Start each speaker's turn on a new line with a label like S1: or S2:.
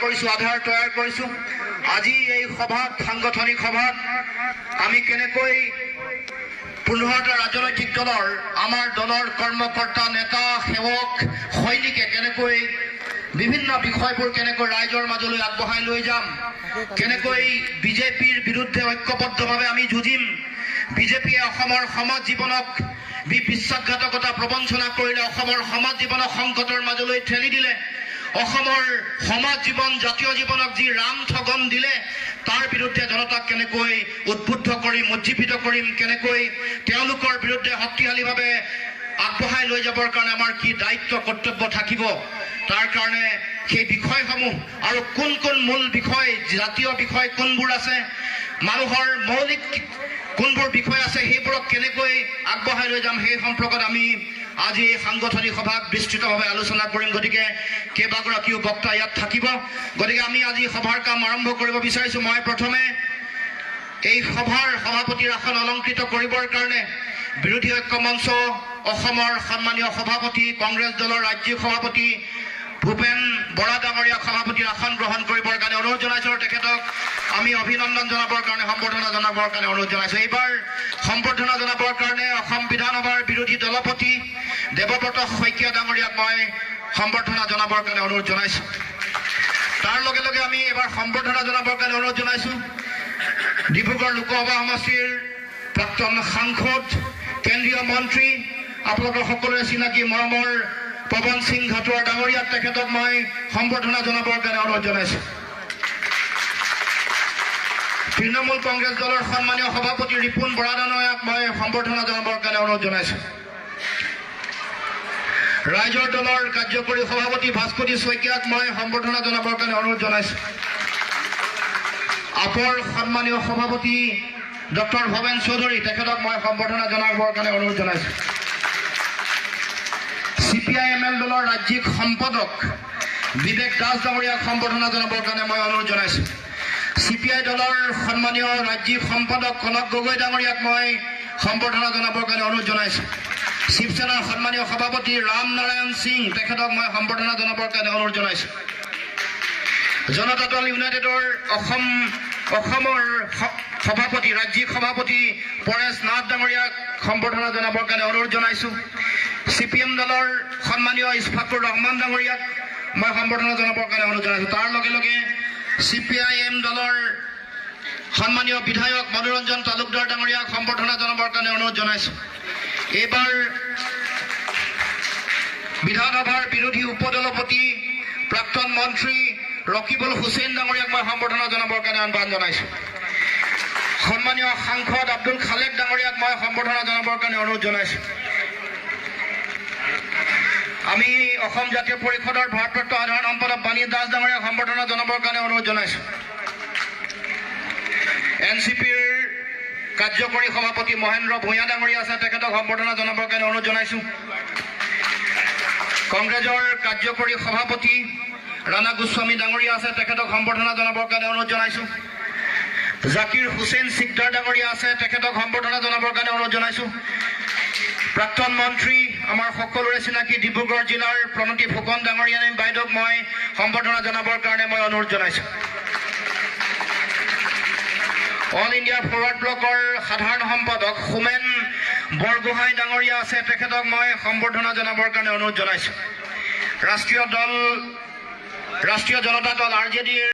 S1: কৰিছোঁ, আধাৰ তৈয়াৰ কৰিছোঁ। আজি এই সভাত, সাংগঠনিক সভাত আমি কেনেকৈ 15টা ৰাজনৈতিক দলৰ, আমাৰ দলৰ কৰ্মকৰ্তা, নেতা, সেৱক, সৈনিকে কেনেকৈ বিভিন্ন বিষয়বোৰ কেনেকৈ ৰাইজৰ মাজলৈ আগবঢ়াই লৈ যাম, কেনেকৈ বিজেপিৰ বিৰুদ্ধে ঐক্যবদ্ধভাৱে আমি যুঁজিম। বিজেপিয়ে অসমৰ সমাজ জীৱনক বিশ্বাসঘাতকতা প্ৰবঞ্চনা কৰিলে, অসমৰ সমাজ জীৱনক সংকটৰ মাজলৈ ঠেলি দিলে, অসমৰ সমাজ জীৱন, জাতীয় জীৱনক যি ৰাম ঠগন দিলে, তাৰ বিৰুদ্ধে জনতাক কেনেকৈ উদ্বুদ্ধ কৰিম, উজ্জীৱিত কৰিম, কেনেকৈ তেওঁলোকৰ বিৰুদ্ধে শক্তিশালীভাৱে আগবঢ়াই লৈ যাবৰ কাৰণে আমাৰ কি দায়িত্ব, কৰ্তব্য থাকিব, তাৰ কাৰণে সেই বিষয়সমূহ আৰু কোন কোন মূল বিষয়, জাতীয় বিষয় কোনবোৰ আছে, মানুহৰ মৌলিক কোনবোৰ বিষয় আছে, সেইবোৰক কেনেকৈ আগবঢ়াই লৈ যাম, সেই সম্পৰ্কত আমি আজি এই সাংগঠনিক সভাত বিস্তৃতভাৱে আলোচনা কৰিম। গতিকে কেইবাগৰাকীও বক্তা ইয়াত থাকিব। গতিকে আমি আজি সভাৰ কাম আৰম্ভ কৰিব বিচাৰিছোঁ। মই প্ৰথমে এই সভাৰ সভাপতিৰ আসন অলংকৃত কৰিবৰ কাৰণে বিৰোধী ঐক্য মঞ্চ অসমৰ সন্মানীয় সভাপতি, কংগ্ৰেছ দলৰ ৰাজ্যিক সভাপতি ভূপেন বৰা ডাঙৰীয়াক সভাপতিৰ আসন গ্ৰহণ কৰিবৰ কাৰণে অনুৰোধ জনাইছোঁ। তেখেতক আমি অভিনন্দন জনাবৰ কাৰণে, সম্বৰ্ধনা জনাবৰ কাৰণে অনুৰোধ জনাইছোঁ। এইবাৰ সম্বৰ্ধনা জনাবৰ কাৰণে অসম বিধানসভাৰ বিৰোধী দলপতি দেৱব্ৰত শইকীয়া ডাঙৰীয়াক মই সম্বৰ্ধনা জনাবৰ কাৰণে অনুৰোধ জনাইছোঁ। তাৰ লগে লগে আমি এইবাৰ সম্বৰ্ধনা জনাবৰ কাৰণে অনুৰোধ জনাইছোঁ ডিব্ৰুগড় লোকসভা সমষ্টিৰ প্ৰাক্তন সাংসদ, কেন্দ্ৰীয় মন্ত্ৰী, আপোনালোকৰ সকলোৰে চিনাকি মৰমৰ পৱন সিং ঘাটোৱাৰ ডাঙৰীয়াক, তেখেতক মই সম্বৰ্ধনা জনাবৰ কাৰণে অনুৰোধ জনাইছোঁ। তৃণমূল কংগ্ৰেছ দলৰ সন্মানীয় সভাপতি ৰিপুণ বৰা ডাঙৰীয়াক মই সম্বৰ্ধনা জনাবৰ কাৰণে অনুৰোধ জনাইছোঁ। ৰাইজৰ দলৰ কাৰ্যকৰী সভাপতি ভাস্পতি শইকীয়াক মই সম্বৰ্ধনা জনাবৰ কাৰণে অনুৰোধ জনাইছোঁ। আপৰ সন্মানীয় সভাপতি ডক্টৰ ভৱেন চৌধুৰী, তেখেতক মই সম্বৰ্ধনা জনাবৰ কাৰণে অনুৰোধ জনাইছোঁ। CPIML দলৰ ৰাজ্যিক সম্পাদক বিবেক দাস ডাঙৰীয়াক সম্বৰ্ধনা জনাবৰ কাৰণে মই অনুৰোধ জনাইছোঁ। CPI দলৰ সন্মানীয় ৰাজ্যিক সম্পাদক কনক গগৈ ডাঙৰীয়াক মই সম্বৰ্ধনা জনাবৰ কাৰণে অনুৰোধ জনাইছোঁ। শিৱসেনাৰ সন্মানীয় সভাপতি ৰাম নাৰায়ণ সিং, তেখেতক মই সম্বৰ্ধনা জনাবৰ কাৰণে অনুৰোধ জনাইছোঁ। জনতা দল ইউনাইটেডৰ অসমৰ সভাপতি, ৰাজ্যিক সভাপতি পৰেশ নাথ ডাঙৰীয়াক সম্বৰ্ধনা জনাবৰ কাৰণে অনুৰোধ জনাইছোঁ। CPM দলৰ সন্মানীয় ইছফাকুৰ ৰহমান ডাঙৰীয়াক মই সম্বৰ্ধনা জনাবৰ কাৰণে অনুৰোধ জনাইছোঁ। তাৰ লগে লগে CPIM দলৰ সন্মানীয় বিধায়ক মনোৰঞ্জন তালুকদাৰ ডাঙৰীয়াক সম্বৰ্ধনা জনাবৰ কাৰণে অনুৰোধ জনাইছোঁ। এইবাৰ বিধানসভাৰ বিৰোধী উপদলপতি প্ৰাক্তন মন্ত্ৰী ৰকিবুল হুছেইন ডাঙৰীয়াক মই সম্বৰ্ধনা জনাবৰ কাৰণে আহ্বান জনাইছোঁ। সন্মানীয় সাংসদ আব্দুল খালেক ডাঙৰীয়াক মই সম্বৰ্ধনা জনাবৰ কাৰণে অনুৰোধ জনাইছোঁ। আমি অসম জাতীয় পৰিষদৰ ভাৰপ্ৰাপ্ত সাধাৰণ সম্পাদক বাণী দাস ডাঙৰীয়াক সম্বৰ্ধনা জনাবৰ কাৰণে অনুৰোধ জনাইছোঁ। NCPৰ কাৰ্যকৰী সভাপতি মহেন্দ্ৰ ভূঞা ডাঙৰীয়া আছে, তেখেতক সম্বৰ্ধনা জনাবৰ কাৰণে অনুৰোধ জনাইছোঁ। কংগ্ৰেছৰ কাৰ্যকৰী সভাপতি ৰাণা গোস্বামী ডাঙৰীয়া আছে, তেখেতক সম্বৰ্ধনা জনাবৰ কাৰণে অনুৰোধ জনাইছোঁ। জাকিৰ হুছেইন সিকদাৰ ডাঙৰীয়া আছে, তেখেতক সম্বৰ্ধনা জনাবৰ কাৰণে অনুৰোধ জনাইছোঁ। প্ৰাক্তন মন্ত্ৰী আমাৰ সকলোৰে চিনাকি ডিব্ৰুগড় জিলাৰ প্ৰণতি ফুকন ডাঙৰীয়া বাইদেউক মই সম্বৰ্ধনা জনাবৰ কাৰণে মই অনুৰোধ জনাইছোঁ। অল ইণ্ডিয়া ফৰৱাৰ্ড ব্লকৰ সাধাৰণ সম্পাদক হোমেন বৰগোহাঁই ডাঙৰীয়া আছে, তেখেতক মই সম্বৰ্ধনা জনাবৰ কাৰণে অনুৰোধ জনাইছোঁ। ৰাষ্ট্ৰীয় জনতা দল RJDৰ